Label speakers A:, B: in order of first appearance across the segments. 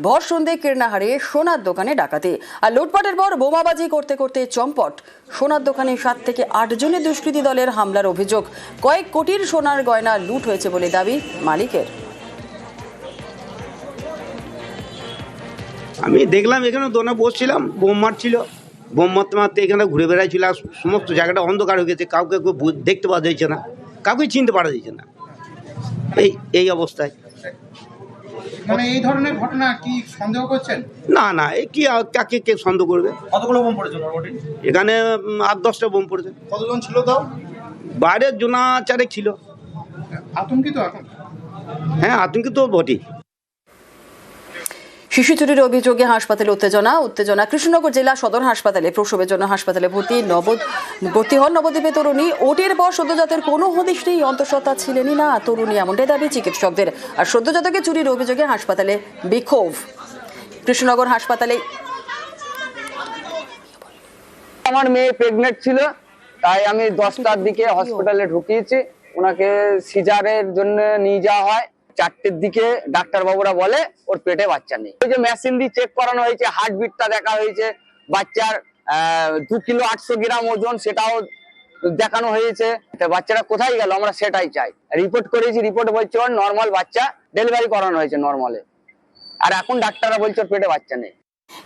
A: ভর সন্ধে কীর্ণাহারে সোনার দোকানে ডাকাতি আর লুটপাটের পর বোমাবাজি করতে করতে চম্পট। সোনার দোকানে 7 থেকে 8 জনের দুষ্কৃতী দলের হামলার অভিযোগ। কয়েক কোটির সোনার গয়না লুট হয়েছে বলে দাবি মালিকের।
B: আমি দেখলাম এখানে দোকানে বসছিলাম, বোম মারছিল, বোম মারতে মারতে এখানে ঘুরে বেড়াচ্ছিল। সমস্ত জায়গাটা অন্ধকার হয়ে গেছে, কাউকে দেখতে পাওয়া যাচ্ছে না, কাউকে চিনতে পারা যাচ্ছে না। এই অবস্থায়
C: মানে এই ধরনের ঘটনা কি সন্দেহ করছেন?
B: না না, এই কি কাকে কে সন্দেহ করবে?
C: কতগুলো বোম পড়েছে মোটামুটি?
B: এখানে 8-10টা বোম পড়েছে।
C: কতজন ছিল তাও?
B: বাইরের জনা চারেক ছিল।
C: আতঙ্কিত এখন?
B: হ্যাঁ, আতঙ্কিত বটেই।
A: শিশু চুরির অভিযোগে হাসপাতালে উত্তেজনা। কৃষ্ণনগর জেলা সদর হাসপাতালে প্রসবের জন্য হাসপাতালে ভর্তি হন নবদ্বীপের তরুণী। ওটির পর সদ্যজাতের কোনো হদিশ নেই, অন্তঃসত্ত্বা ছিলেনই না তরুণী, এমনটাই দাবি চিকিৎসকদের। আর সদ্যজাতকে চুরির অভিযোগে হাসপাতালে বিক্ষোভ। কৃষ্ণনগর হাসপাতালে
D: আমার মেয়ে প্রেগনেন্ট ছিল, তাই আমি 10টার দিকে হসপিটালে ঢুকিয়েছি। ওনাকে সিজারের জন্য নিয়ে যাওয়া হয়। 4টের দিকে ডাক্তার বাবুরা বলে ওর পেটে বাচ্চা নেই। ওই যে মেশিন দিয়ে চেক করানো হয়েছে, হার্টবিটটা দেখা হয়েছে, বাচ্চার 2 কিলো 800 গ্রাম ওজন, সেটাও দেখানো হয়েছে। বাচ্চাটা কোথায় গেল আমরা সেটাই চাই। রিপোর্ট করেছি, রিপোর্ট বলছে ওর নর্মাল বাচ্চা, ডেলিভারি করানো হয়েছে নর্মালে। আর এখন ডাক্তাররা বলছে ওর পেটে বাচ্চা নেই।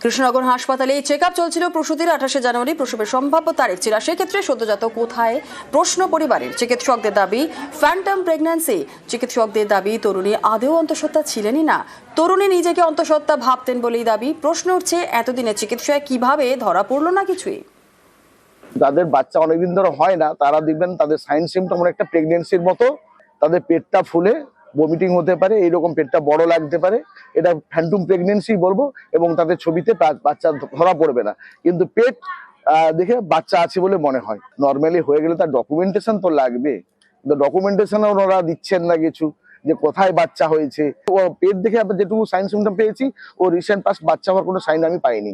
A: কৃষ্ণনগর হাসপাতালে চেক আপ চলছিল। প্রসূতির 28শে জানুয়ারি প্রসবের সম্ভাব্য তারিখ ছিল। সেক্ষেত্রে সদ্যজাত কোথায় প্রশ্ন পরিবারের। চিকিৎসকদের দাবি ফ্যান্টম প্রেগন্যান্সি। চিকিৎসকদের দাবি তরুণী আদেও অন্তঃসত্ত্বা ছিলেনই না, তরুণী নিজেকে অন্তঃসত্ত্বা ভাবতেন বলেই দাবি। প্রশ্ন উঠছে এতদিনের চিকিৎসায় কিভাবে ধরা পড়লো না কিছুই।
E: যাদের বাচ্চা অনেকদিন ধরে হয় না, তারা দেখবেন তাদের সাইন সিমটম অনেকটা প্রেগনেন্সির মতো। তাদের পেটটা ফুলে বমিটিং হতে পারে, এইরকম পেটটা বড় লাগতে পারে, এটা ফ্যান্টম প্রেগনেন্সি বলবো। এবং তাদের ছবিতে বাচ্চা ধরা পড়বে না, কিন্তু পেট দেখে বাচ্চা আছে বলে মনে হয়। নর্মালি হয়ে গেলে তার ডকুমেন্টেশন তো লাগবে, কিন্তু ডকুমেন্টেশন ওনারা দিচ্ছেন না কিছু, যে কোথায় বাচ্চা হয়েছে। ও পেট দেখে যেটুকু সাইন সিমটম পেয়েছি, ও রিসেন্ট পাস্ট বাচ্চা হওয়ার কোনো সাইন আমি পাইনি।